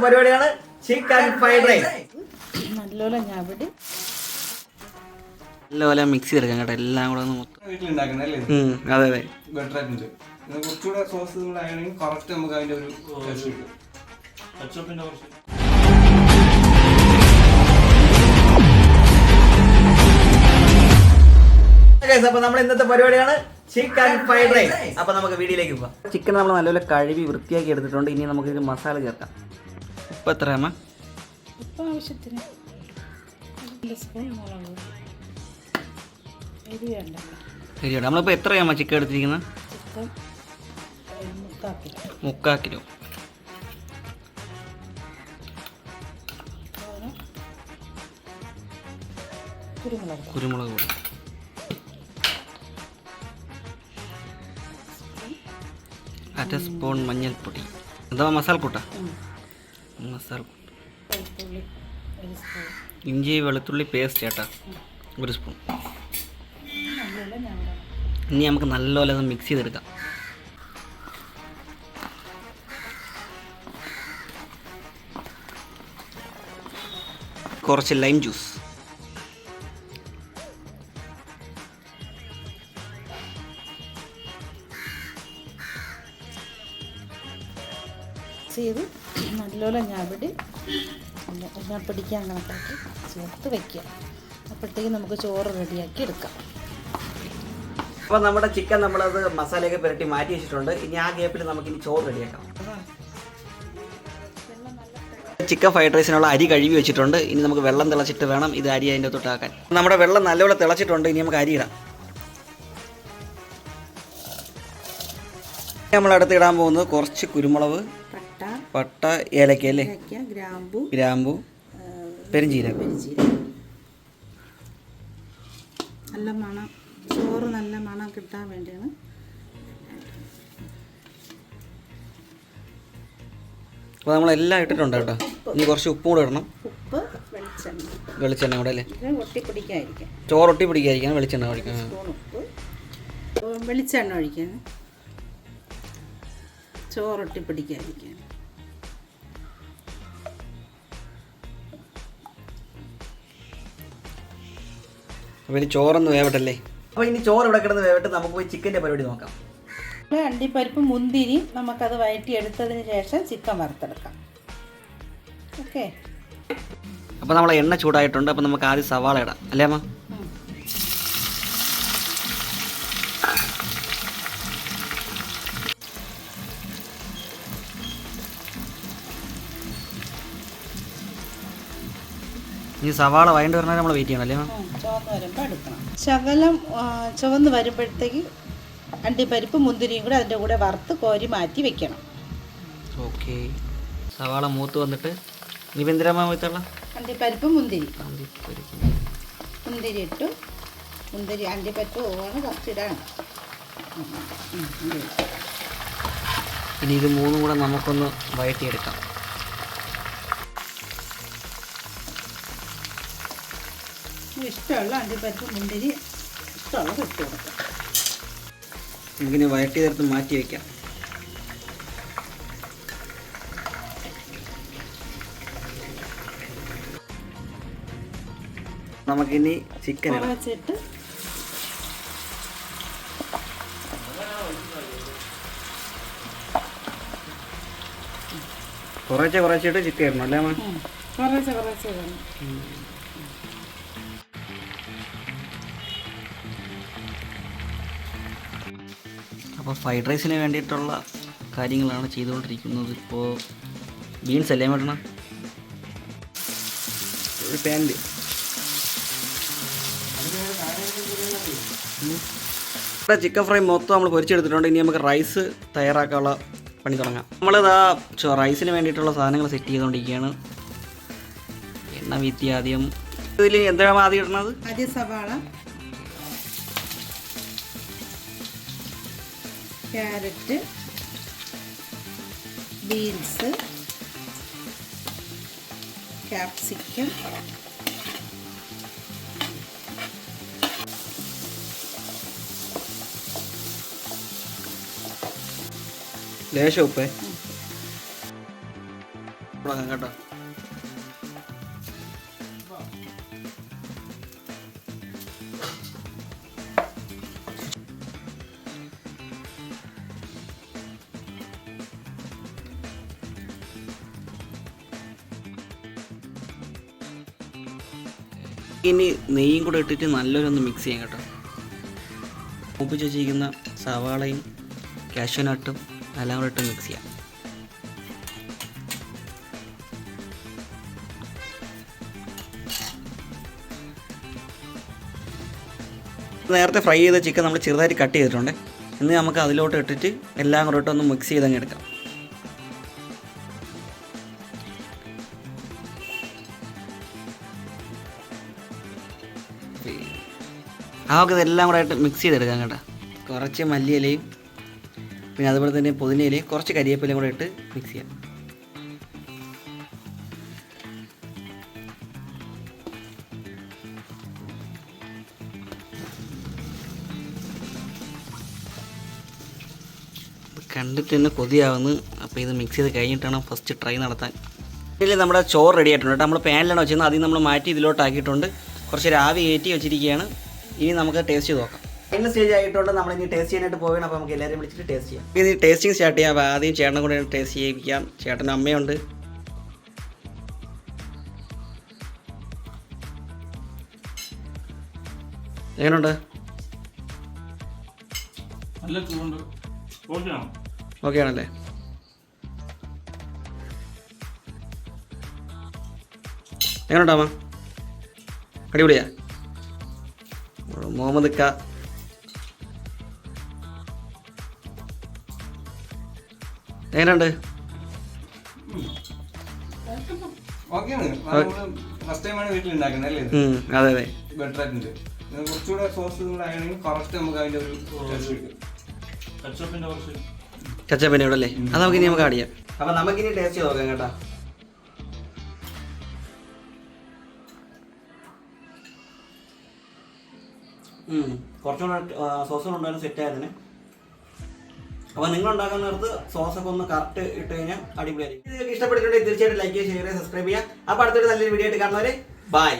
പരിപാടിയാണ് chicken fried rice. നല്ലോണം ഞവടി നല്ലപോലെ മിക്സ് ചെയ്തെടുക്കാം കേട്ടോ, എല്ലാം കൂടെ ഒന്ന് മൊത്തം. അതെ അതെ, ബെറ്റർ ആയിട്ടുണ്ട്. കുറച്ചുകൂടെ സോസ് ആണെങ്കിൽ കറക്റ്റ് നമുക്ക് അതിന്റെ ഒരു ടേസ്റ്റ് കിട്ടും. അപ്പൊ നമ്മൾ ഇന്നത്തെ പരിപാടിയാണ് ചിക്കൻ ഫ്രൈഡ് റൈസ്. അപ്പൊ നമുക്ക് വീഡിയോയിലേക്ക് പോകാം. ചിക്കൻ നമ്മൾ നല്ലപോലെ കഴുകി വൃത്തിയാക്കി എടുത്തിട്ടുണ്ട്. ഇനി നമുക്ക് ഇത് മസാല ചേർക്കാം. ഉപ്പ് എത്ര അമ്മ? ഉപ്പ് ആവശ്യത്തിന്, 1 സ്പൂൺ മുളക്, എരി വേണ്ട. ശരിയാണ്. നമ്മളിപ്പോൾ എത്രയാമ്മ ചിക്കൻ എടുത്തിരിക്കുന്നത്? Chicken 3/4 kilo. കുരുമുളക് പൊടി, അര സ്പൂൺ മഞ്ഞൾപ്പൊടി. എന്താ മസാലക്കൂട്ട? മസാലക്കൂട്ട്. ഇഞ്ചി വെളുത്തുള്ളി പേസ്റ്റ് ചേട്ടാ 1 സ്പൂൺ. ഇനി നമുക്ക് നല്ലപോലെ അത് മിക്സ് ചെയ്തെടുക്കാം. കുറച്ച് ലൈം ജ്യൂസ്, ചെയ്ത് നല്ലോണം ഞവടി എല്ലാം പിടിക്കാൻ കണക്കാക്കി ചേർത്ത് വയ്ക്കുക. അപ്പോഴത്തേക്ക് നമുക്ക് ചോറ് റെഡിയാക്കി എടുക്കാം. അപ്പൊ നമ്മുടെ ചിക്കൻ നമ്മളത് മസാലയൊക്കെ പുരട്ടി മാറ്റി വെച്ചിട്ടുണ്ട്. ഇനി ആ ഗ്യാപ്പിൽ നമുക്ക് ഇനി ചോറ് റെഡിയാക്കാം. ചിക്കൻ ഫ്രൈഡ് റൈസിനുള്ള അരി കഴുകി വെച്ചിട്ടുണ്ട്. ഇനി നമുക്ക് വെള്ളം തിളച്ചിട്ട് വേണം ഇത് അരി അതിൻ്റെ തൊട്ടാക്കാൻ. നമ്മുടെ വെള്ളം നല്ലപോലെ തിളച്ചിട്ടുണ്ട്. ഇനി നമുക്ക് അരി ഇടാം. നമ്മൾ അടുത്ത് ഇടാൻ പോകുന്നത് കുറച്ച് കുരുമുളക്, പട്ട, ഏലക്ക അല്ലേ, ഗ്രാമ്പു, പെരിഞ്ചീരകം. നല്ല മണം, ചോറ് നല്ല മണം കിട്ടാൻ വേണ്ടിയാണ്. അപ്പോൾ നമ്മളെല്ലാം ഇട്ടിട്ടുണ്ട് കേട്ടോ. ഇനി കുറച്ച് ഉപ്പും കൂടെ ഇടണം. ഉപ്പ്, വെളിച്ചെണ്ണ കൂടെ അല്ലേ, ഒട്ടിപ്പിടിക്കാതിരിക്കാൻ. ചോറ് ഒട്ടി പിടിക്കാതിരിക്കാൻ വെളിച്ചെണ്ണ ഒഴിക്കണം. ഉപ്പ്, വെളിച്ചെണ്ണ ഒഴിക്കാൻ, ചോറൊട്ടി പിടിക്കാതിരിക്കാൻ. അപ്പോൾ ഇനി ചോറൊന്ന് വേവട്ടല്ലേ. അപ്പൊ ഇനി ചോറ് ഇവിടെ കിടന്ന് വേവിട്ട് നമുക്ക് പോയി ചിക്കൻ്റെ പരിപാടി നോക്കാം. അണ്ടിപ്പരിപ്പ്, മുന്തിരി നമുക്കത് വഴറ്റിയെടുത്തതിന് ശേഷം ചിക്കൻ വറുത്തെടുക്കാം. ഓക്കെ. അപ്പോൾ നമ്മളെ എണ്ണ ചൂടായിട്ടുണ്ട്. അപ്പോൾ നമുക്ക് ആദ്യം സവാള ഇടാം അല്ലേ അമ്മ? ഈ സവാള വഴണ്ട് വരണ നമ്മൾ വെയിറ്റ് ചെയ്യണം അല്ലേ? ചുവന്ന് വരുമ്പോൾ എടുക്കണം. ശകലം ചുവന്ന് വരുമ്പോഴത്തേക്ക് അണ്ടിപ്പരിപ്പ്, മുന്തിരിയും കൂടെ അതിൻ്റെ കൂടെ വറുത്ത് കോരി മാറ്റി വെക്കണം. ഓക്കെ. സവാള മൂത്ത് വന്നിട്ട് ഇനി എന്തിനാ വെച്ചുള്ള അണ്ടിപ്പരിപ്പ്, മുന്തിരി ഇട്ടു. മുന്തിരി അണ്ടിപ്പരിപ്പ് പോവാണ് കുറച്ചിടാണ്. ഇനി ഇത് മൂന്നും കൂടെ നമുക്കൊന്ന് വഴറ്റിയെടുക്കാം. ഇഷ്ടമുള്ള അണ്ടിപ്പരിപ്പ്, മുന്തിരി ഇഷ്ടമുള്ള ഇട്ട് കൊടുക്കാം. നമുക്കിനി വഴറ്റി ചേർത്ത് മാറ്റി വയ്ക്കാം. നമുക്കിനി ചിക്കൻ വെച്ചിട്ട് കുറച്ചിട്ട് ചിക്കൻ ഇടണം അല്ലേ അമ്മ? കുറച്ച് അപ്പോൾ ഫ്രൈഡ് റൈസിന് വേണ്ടിയിട്ടുള്ള കാര്യങ്ങളാണ് ചെയ്തുകൊണ്ടിരിക്കുന്നത്. ഇപ്പോൾ ബീൻസ് അല്ലേ വേണം, ഒരു പാനിൽ ചിക്കൻ ഫ്രൈ മൊത്തം നമ്മൾ പൊരിച്ചെടുത്തിട്ടുണ്ട്. ഇനി നമുക്ക് റൈസ് തയ്യാറാക്കാനുള്ള പണി തുടങ്ങാം. നമ്മളിതാ റൈസിന് വേണ്ടിയിട്ടുള്ള സാധനങ്ങൾ സെറ്റ് ചെയ്തുകൊണ്ടിരിക്കുകയാണ്. എണ്ണ വീത്തി ആദ്യം ഇതിൽ എന്താണ് ആദ്യം ഇടുന്നത്? ആദ്യം സവാള, ക്യാരറ്റ്, ബീൻസ്, ക്യാപ്സിക്കം, ലേശം ഉപ്പേ. തുടങ്ങാം കേട്ടോ. ഇനി നെയ്യും കൂടെ ഇട്ടിട്ട് നല്ലൊരൊന്ന് മിക്സ് ചെയ്യാം കേട്ടോ. മൂപ്പിച്ച് വെച്ചിരിക്കുന്ന സവാളയും കാഷ്യൂനട്ടും എല്ലാം കൂടെ ഇട്ട് മിക്സ് ചെയ്യാം. നേരത്തെ ഫ്രൈ ചെയ്ത ചിക്കൻ നമ്മൾ ചെറുതായിട്ട് കട്ട് ചെയ്തിട്ടുണ്ട്. ഇന്ന് നമുക്ക് അതിലോട്ട് ഇട്ടിട്ട് എല്ലാം കൂടെ ഇട്ടൊന്ന് മിക്സ് ചെയ്തങ്ങ് എടുക്കാം. നമുക്ക് ഇതെല്ലാം കൂടെ ആയിട്ട് മിക്സ് ചെയ്തെടുക്കാം കേട്ടോ. കുറച്ച് മല്ലിയിലയും പിന്നെ അതുപോലെ തന്നെ പുതിനയിലയും കുറച്ച് കരിവേപ്പിലയും കൂടെ ഇട്ട് മിക്സ് ചെയ്യാം. കണ്ടിട്ട് തന്നെ കൊതിയാവുന്നു. അപ്പോൾ ഇത് മിക്സ് ചെയ്ത് കഴിഞ്ഞിട്ടാണ് ഫസ്റ്റ് ട്രൈ നടത്താൻ. ഇതിൽ നമ്മുടെ ചോറ് റെഡി ആയിട്ടുണ്ട് കേട്ടോ. നമ്മൾ പാനിലാണ് വെച്ചിരുന്നത്, ആദ്യം നമ്മൾ മാറ്റി ഇതിലോട്ടാക്കിയിട്ടുണ്ട്. കുറച്ച് രാവി കയറ്റി വെച്ചിരിക്കുകയാണ്. ഇനി നമുക്ക് ടേസ്റ്റ് ചെയ്ത് നോക്കാം. ഫൈനൽ സ്റ്റേജ് ആയിട്ടുണ്ട്. നമ്മളിനി ടേസ്റ്റ് ചെയ്യാനായിട്ട് പോവുകയാണ്. അപ്പോൾ നമുക്ക് എല്ലാവരും വിളിച്ചിട്ട് ടേസ്റ്റ് ചെയ്യാം. ഇനി ടേസ്റ്റിംഗ് സ്റ്റാർട്ട് ചെയ്യാം. അപ്പോൾ ആദ്യം ചേട്ടനെ കൂടെ ടേസ്റ്റ് ചെയ്യിപ്പിക്കാം. ചേട്ടൻ്റെ അമ്മയുണ്ട്. എങ്ങനെയുണ്ട്? ഓക്കെ ആണല്ലേ? എങ്ങനെയുണ്ടാ? അടിപൊളിയാ? മുഹമ്മദ് ക എങ്ങനെയുണ്ട്? അതെ അതെ, ബെറ്റർ ആയിട്ടുണ്ട്. കുറച്ചുകൂടെ സോസ് ആണെങ്കിൽ കറക്റ്റ് നമുക്ക് അതിന്റെ ഒരു കച്ചപ്പിൻ്റെ ഇവിടെ അല്ലേ? അത് നമുക്ക് ഇനി നമുക്ക് ആഡ് ചെയ്യാം. അപ്പോൾ നമുക്കിനി ടേസ്റ്റ് ചെയ്ത് നോക്കാം കേട്ടോ. കുറച്ചുകൂടെ സോസുകളുണ്ടായിരുന്നു സെറ്റായതിന്. അപ്പോൾ നിങ്ങൾ ഉണ്ടാക്കുന്ന നേരത്ത് സോസൊക്കെ ഒന്ന് കറക്റ്റ് ഇട്ട് കഴിഞ്ഞാൽ അടിപൊളിയായിരിക്കും. നിങ്ങൾക്ക് ഇഷ്ടപ്പെട്ടിട്ടുണ്ടെങ്കിൽ തീർച്ചയായിട്ടും ലൈക്ക് ചെയ്യുക, ഷെയർ ചെയ്യുക, സബ്സ്ക്രൈബ് ചെയ്യുക. അപ്പോൾ അടുത്തൊരു നല്ലൊരു വീഡിയോ ആയിട്ട് കാണുന്നവരെ ബൈ.